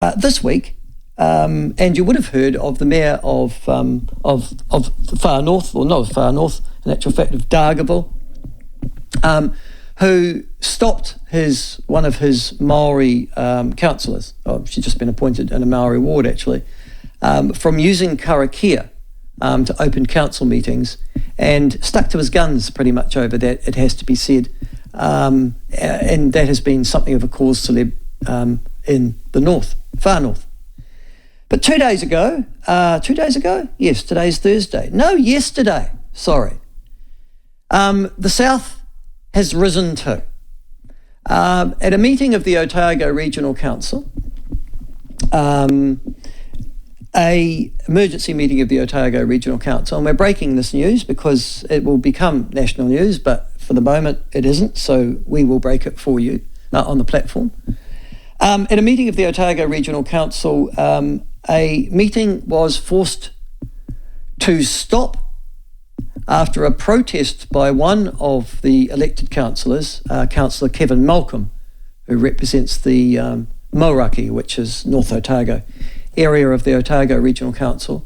this week, and you would have heard of the mayor of Far North, or not Far North, in actual fact of Dargaville, who stopped one of his Maori councillors, she'd just been appointed in a Maori ward actually, from using Karakia to open council meetings, and stuck to his guns pretty much over that, it has to be said. And that has been something of a cause celeb in the north, far north. But 2 days ago, yes, today's Thursday. No, yesterday, sorry. The South has risen too. At a meeting of the Otago Regional Council, a emergency meeting of the Otago Regional Council, and we're breaking this news because it will become national news, but for the moment it isn't, so we will break it for you on the platform. At a meeting of the Otago Regional Council, a meeting was forced to stop after a protest by one of the elected councillors, Councillor Kevin Malcolm, who represents the Mauraki, which is North Otago area of the Otago Regional Council,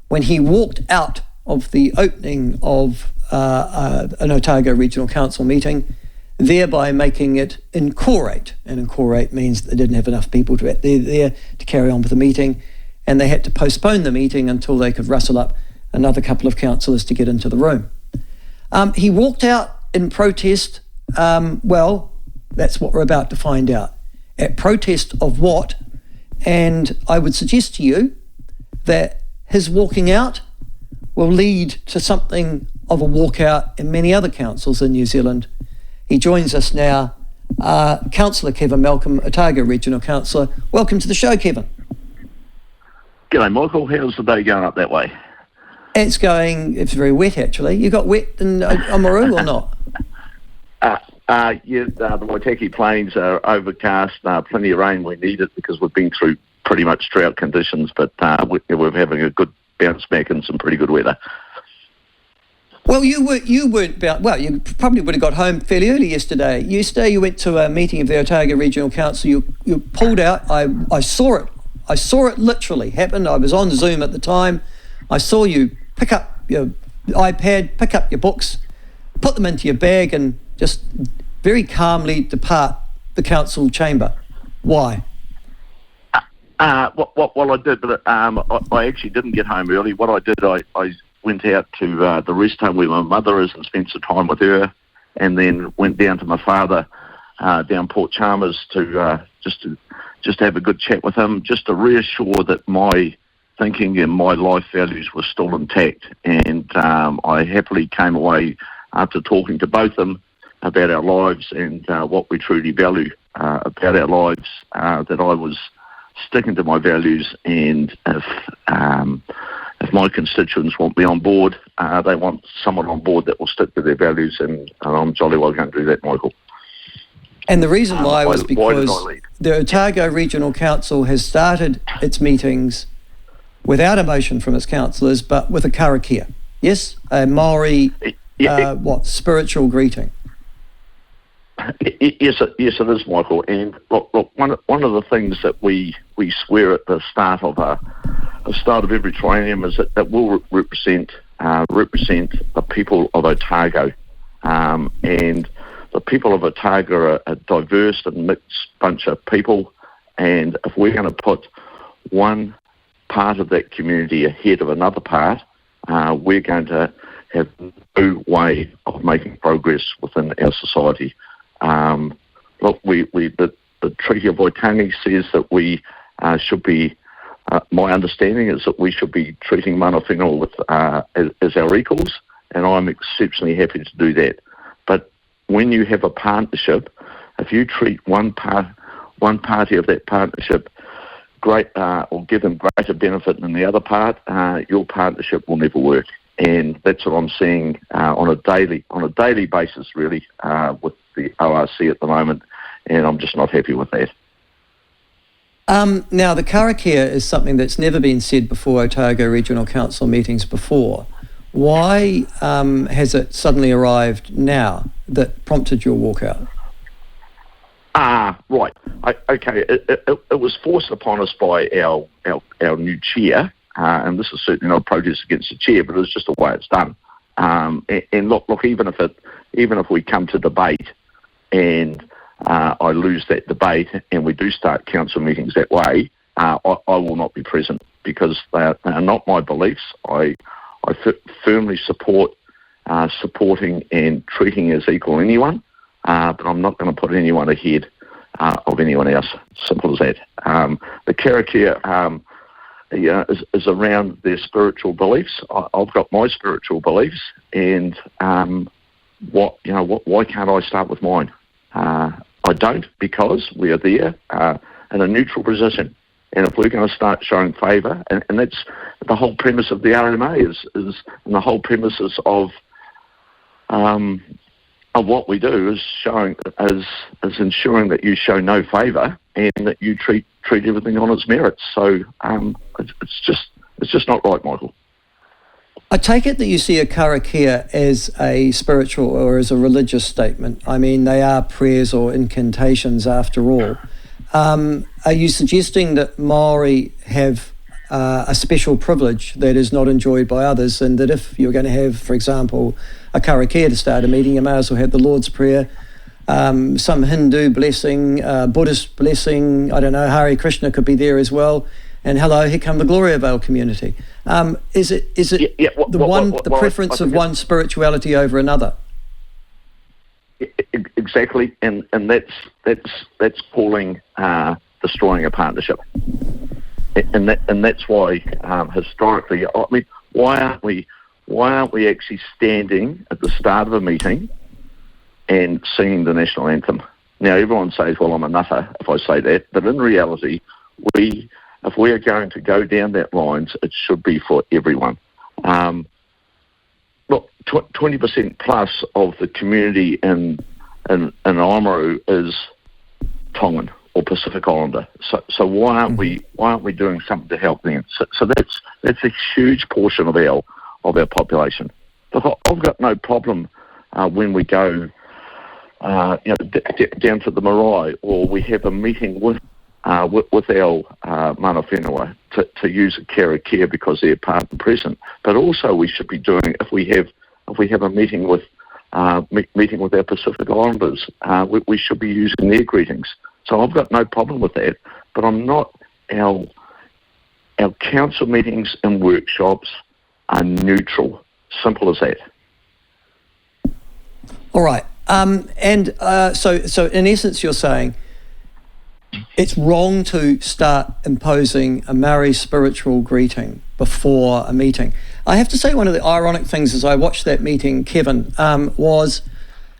when he walked out of the opening of an Otago Regional Council meeting, thereby making it incorate. And incorate means that they didn't have enough people there to carry on with the meeting, and they had to postpone the meeting until they could rustle up another couple of councillors to get into the room. He walked out in protest. Well, that's what we're about to find out. At protest of what? And I would suggest to you that his walking out will lead to something of a walkout in many other councils in New Zealand. He joins us now, Councillor Kevin Malcolm, Otago Regional Councillor. Welcome to the show, Kevin. G'day, Michael. How's the day going up that way? It's very wet actually. You got wet in Oamaru or not? Yeah, the Waitaki Plains are overcast, plenty of rain. We need it because we've been through pretty much drought conditions, but we're having a good bounce back and some pretty good weather. Well, you probably would have got home fairly early yesterday. Yesterday you went to a meeting of the Otago Regional Council. You pulled out. I saw it. I saw it literally happen. I was on Zoom at the time. I saw you pick up your iPad, pick up your books, put them into your bag, and just very calmly depart the council chamber. Why? Well, I did, but I actually didn't get home early. What I did, I went out to the rest home where my mother is and spent some time with her, and then went down to my father down Port Chalmers to have a good chat with him, just to reassure that my thinking and my life values were still intact. And I happily came away after talking to both of them about our lives and what we truly value about our lives, that I was sticking to my values, and if my constituents want me on board, they want someone on board that will stick to their values, and I'm jolly well going to do that, Michael. And the reason why was because the Otago Regional Council has started its meetings without a motion from its councillors, but with a karakia. Yes? A Maori, spiritual greeting. Yes, it is, Michael. And look, one of the things that we swear at the start of every triennium is that we'll represent the people of Otago, and the people of Otago are a diverse and mixed bunch of people. And if we're going to put one part of that community ahead of another part, we're going to have no way of making progress within our society. Look, the Treaty of Waitangi says that we should be, my understanding is that we should be treating mana whenua as our equals, and I'm exceptionally happy to do that. But when you have a partnership, if you treat one party of that partnership or give them greater benefit than the other part, your partnership will never work. And that's what I'm seeing on a daily basis, really, with the ORC at the moment, and I'm just not happy with that. Now, the karakia is something that's never been said before Otago Regional Council meetings before. Why has it suddenly arrived now that prompted your walkout? Right. Okay. It was forced upon us by our new chair, and this is certainly not a protest against the chair, but it's just the way it's done. And look, even if we come to debate and I lose that debate and we do start council meetings that way, I will not be present because they are not my beliefs. I firmly support supporting and treating as equal anyone, but I'm not going to put anyone ahead of anyone else. Simple as that. The Karakia is around their spiritual beliefs. I've got my spiritual beliefs, and why can't I start with mine? I don't, because we are there in a neutral position. And if we're going to start showing favour, and that's the whole premise of the RMA is and the whole premises of what we do is ensuring that you show no favour and that you treat everything on its merits. So it's just not right, Michael. I take it that you see a Karakia as a spiritual or as a religious statement. I mean, they are prayers or incantations after all. Are you suggesting that Māori have a special privilege that is not enjoyed by others, and that if you're going to have, for example, a Karakia to start a meeting, you may as well have the Lord's Prayer, some Hindu blessing, Buddhist blessing, I don't know, Hare Krishna could be there as well, and hello, here come the Gloriavale community. Is it the preference of one spirituality over another? Exactly, and that's calling destroying a partnership, and that's why historically, I mean, why aren't we actually standing at the start of a meeting and singing the national anthem? Now everyone says, "Well, I'm a nutter if I say that," but in reality, if we are going to go down that lines, it should be for everyone. Look, 20% plus of the community in Oamaru is Tongan or Pacific Islander. So why aren't we doing something to help them? So that's a huge portion of our population. Look, I've got no problem when we go down to the marae, or we have a meeting with our mana whenua to use a Karakia because they're part and present. But also we should be doing, if we have a meeting with our Pacific Islanders, we should be using their greetings. So I've got no problem with that, but I'm not. Our council meetings and workshops are neutral. Simple as that. All right. So in essence, you're saying it's wrong to start imposing a Maori spiritual greeting before a meeting. I have to say, one of the ironic things as I watched that meeting, Kevin, was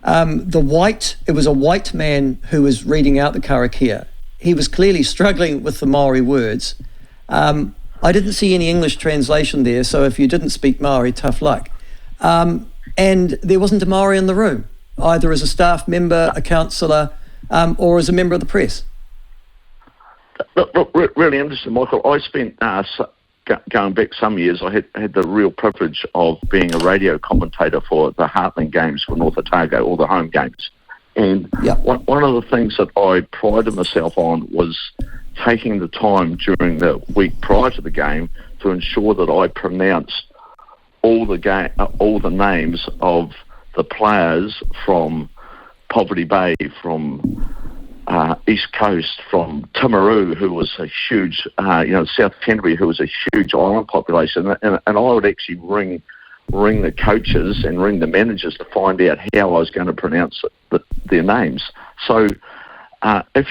it was a white man who was reading out the Karakia. He was clearly struggling with the Maori words. I didn't see any English translation there, so if you didn't speak Maori, tough luck. And there wasn't a Maori in the room, either as a staff member, a councillor, or as a member of the press. Look, really interesting, Michael. I spent, going back some years, I had the real privilege of being a radio commentator for the Heartland games for North Otago, all the home games. And one of the things that I prided myself on was taking the time during the week prior to the game to ensure that I pronounced all the names of the players from Poverty Bay, from East Coast, from Timaru, who was a huge, South Canterbury, who was a huge island population, and I would actually ring the coaches and ring the managers to find out how I was going to pronounce their names. So if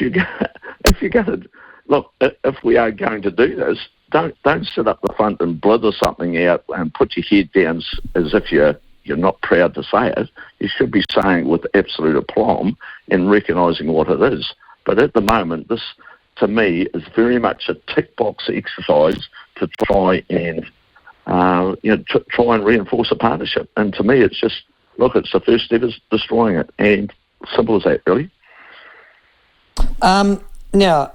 we are going to do this, don't sit up the front and blither something out and put your head down as if you're not proud to say it. You should be saying with absolute aplomb and recognising what it is. But at the moment, this, to me, is very much a tick box exercise to try and reinforce a partnership. And to me, it's just, look, it's the first step is destroying it. And simple as that, really. Now,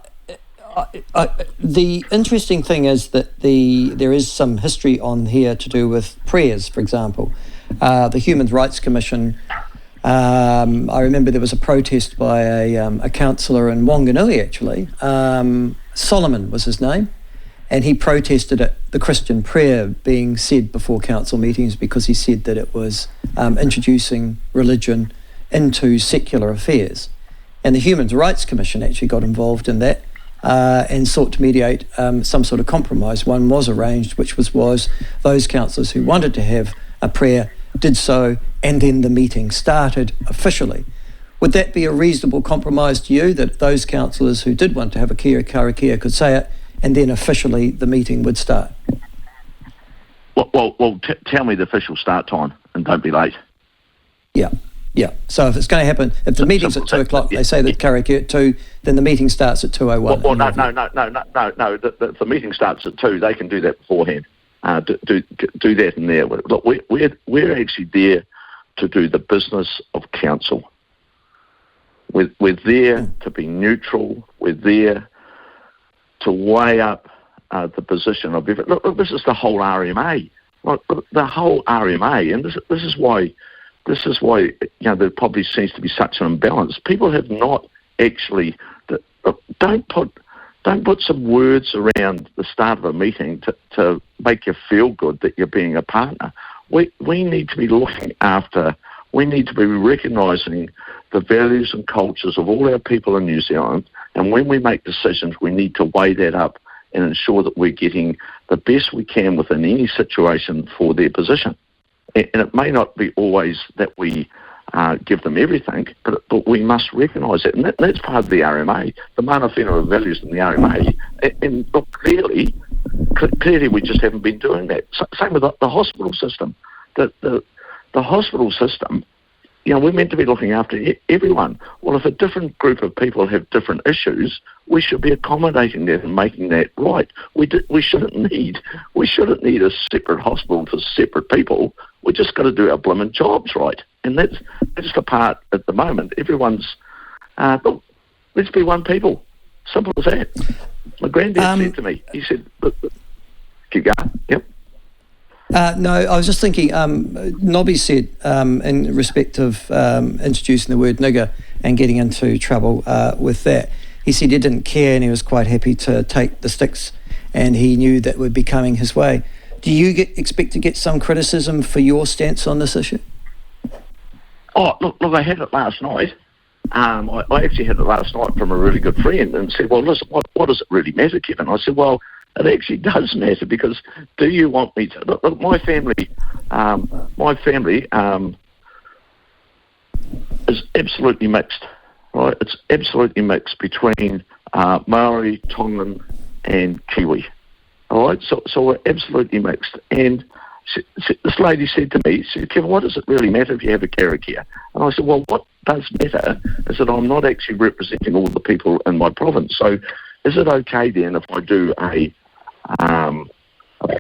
the interesting thing is that there is some history on here to do with prayers, for example. The Human Rights Commission I remember there was a protest by a councillor in Wanganui, actually. Solomon was his name. And he protested at the Christian prayer being said before council meetings because he said that it was introducing religion into secular affairs. And the Human Rights Commission actually got involved in that and sought to mediate some sort of compromise. One was arranged, which was those councillors who wanted to have a prayer did so, and then the meeting started officially. Would that be a reasonable compromise to you, that those councillors who did want to have a Karakia could say it, and then officially the meeting would start? Well, tell me the official start time, and don't be late. Yeah. So if it's going to happen, if the meeting's at 2 o'clock, they say that Karakia at 2, then the meeting starts at 2:01. Well, no. If the meeting starts at 2, they can do that beforehand. Do that in there. Look, we're actually there to do the business of council. We're there to be neutral. We're there to weigh up the position of everything. Look, this is the whole RMA. Look, the whole RMA, and this is why there probably seems to be such an imbalance. People have not actually. Don't put some words around the start of a meeting to make you feel good that you're being a partner. We need to be looking after. We need to be recognising the values and cultures of all our people in New Zealand, and when we make decisions, we need to weigh that up and ensure that we're getting the best we can within any situation for their position. And it may not be always that we give them everything, but we must recognise it. And that's part of the RMA, the mana whenua of values in the RMA. And look, clearly we just haven't been doing that. Same with the hospital system. The hospital system, we're meant to be looking after everyone. Well, if a different group of people have different issues, we should be accommodating that and making that right. We shouldn't need a separate hospital for separate people. We just got to do our blooming jobs right, and that's the part at the moment. Everyone's look, let's be one people. Simple as that. My granddad said to me, he said, "Keep going." Yep. No, I was just thinking, Nobby said, in respect of introducing the word nigger and getting into trouble with that, he said he didn't care and he was quite happy to take the sticks, and he knew that would be coming his way. Do you expect to get some criticism for your stance on this issue? Oh, look, I had it last night. I actually had it last night from a really good friend and said, well, listen, what does it really matter, Kevin? I said, well, it actually does matter, because do you want me to... Look, my family is absolutely mixed, right? It's absolutely mixed between Maori, Tongan and Kiwi, all right? So we're absolutely mixed. And this lady said to me, she said, Kevin, what does it really matter if you have a Karakia? And I said, well, what does matter is that I'm not actually representing all the people in my province. So is it okay then if I do a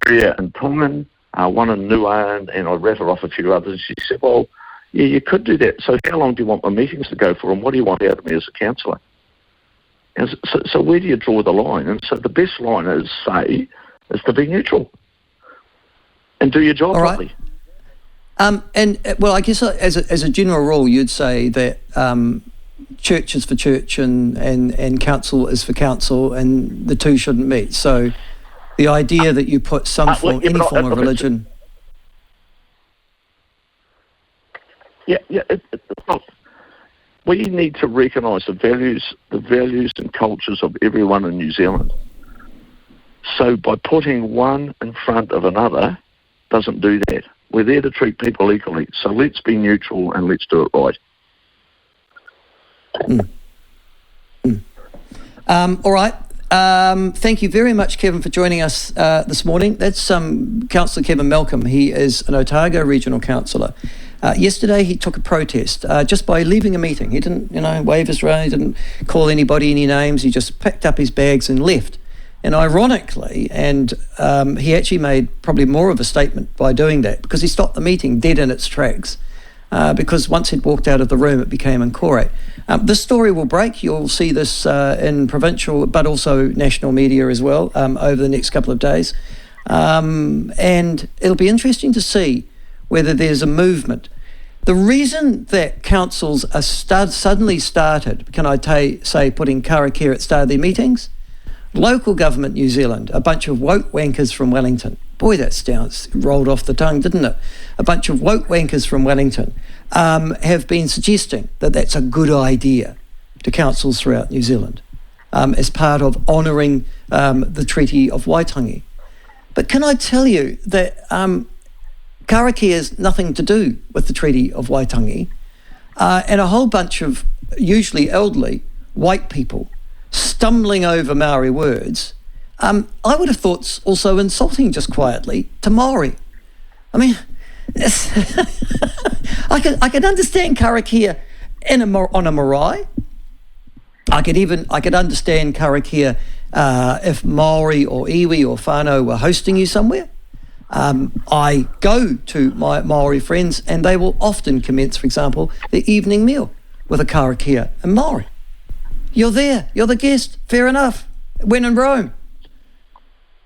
prayer in Tongan, one in Nuan, and I rattle off a few others? She said, well, yeah, you could do that. So how long do you want my meetings to go for, and what do you want out of me as a councillor? And so where do you draw the line? And so the best line is to be neutral and do your job properly. And well, I guess as a general rule, you'd say that church is for church and council is for council, and the two shouldn't meet. So the idea that you put any form of religion... Look, we need to recognise the values and cultures of everyone in New Zealand. So by putting one in front of another doesn't do that. We're there to treat people equally. So let's be neutral and let's do it right. All right. Thank you very much, Kevin, for joining us this morning. That's Councillor Kevin Malcolm. He is an Otago Regional Councillor. Yesterday he took a protest just by leaving a meeting. He didn't, wave his right, he didn't call anybody any names. He just picked up his bags and left. And ironically, he actually made probably more of a statement by doing that, because he stopped the meeting dead in its tracks. Because once he'd walked out of the room, it became incorrect. This story will break. You'll see this in provincial, but also national media as well over the next couple of days. And it'll be interesting to see whether there's a movement. The reason that councils are suddenly started, can I say, putting Karakia at the start of their meetings? Local government New Zealand, a bunch of woke wankers from Wellington. Boy, that sounds rolled off the tongue, didn't it? A bunch of woke wankers from Wellington have been suggesting that that's a good idea to councils throughout New Zealand as part of honouring the Treaty of Waitangi. But can I tell you that Karakia has nothing to do with the Treaty of Waitangi, and a whole bunch of usually elderly white people stumbling over Maori words, I would have thought also insulting just quietly to Maori. I mean, I could understand Karakia on a marae. I could understand Karakia if Maori or iwi or whānau were hosting you somewhere. I go to my Maori friends and they will often commence, for example, their evening meal with a Karakia in Maori. You're there, you're the guest, fair enough, when in Rome.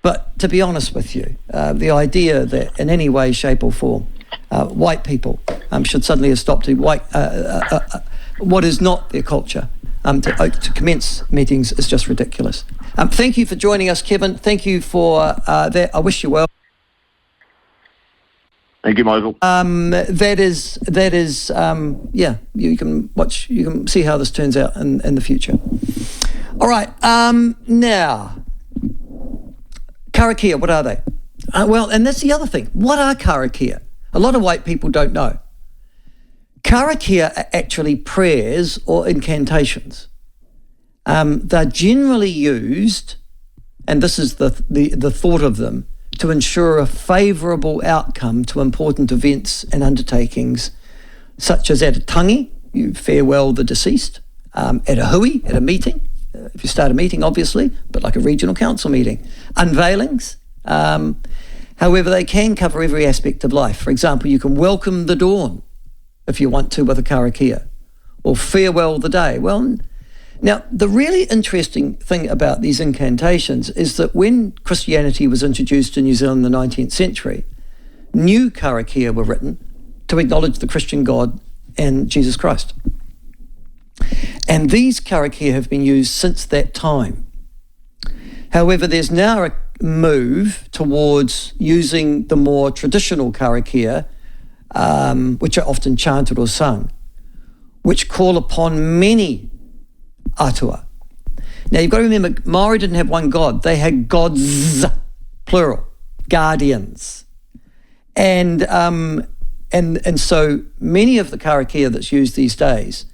But to be honest with you, the idea that in any way, shape or form, white people should suddenly have stopped what is not their culture to commence meetings is just ridiculous. Thank you for joining us, Kevin. Thank you for that. I wish you well. Thank you, Michael. That is. Yeah. You can see how this turns out in the future. All right. Now, Karakia. What are they? Well, and that's the other thing. What are Karakia? A lot of white people don't know. Karakia are actually prayers or incantations. They're generally used, and this is the thought of them, to ensure a favourable outcome to important events and undertakings, such as at a tangi, you farewell the deceased, at a hui, at a meeting, if you start a meeting obviously, but like a regional council meeting, unveilings. However, they can cover every aspect of life. For example, you can welcome the dawn if you want to with a karakia, or farewell the day. Well, now, the really interesting thing about these incantations is that when Christianity was introduced in New Zealand in the 19th century, new karakia were written to acknowledge the Christian God and Jesus Christ. And these karakia have been used since that time. However, there's now a move towards using the more traditional karakia, which are often chanted or sung, which call upon many atua. Now you've got to remember, Maori didn't have one god; they had gods, plural, guardians, and so many of the karakia that's used these days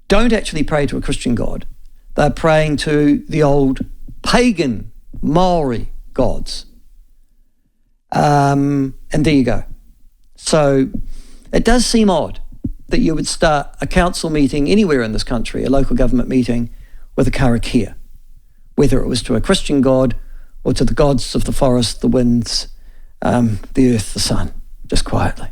don't actually pray to a Christian god; they're praying to the old pagan Maori gods. And there you go. So it does seem odd that you would start a council meeting anywhere in this country, a local government meeting, with a karakia, whether it was to a Christian god or to the gods of the forest, the winds, the earth, the sun, just quietly.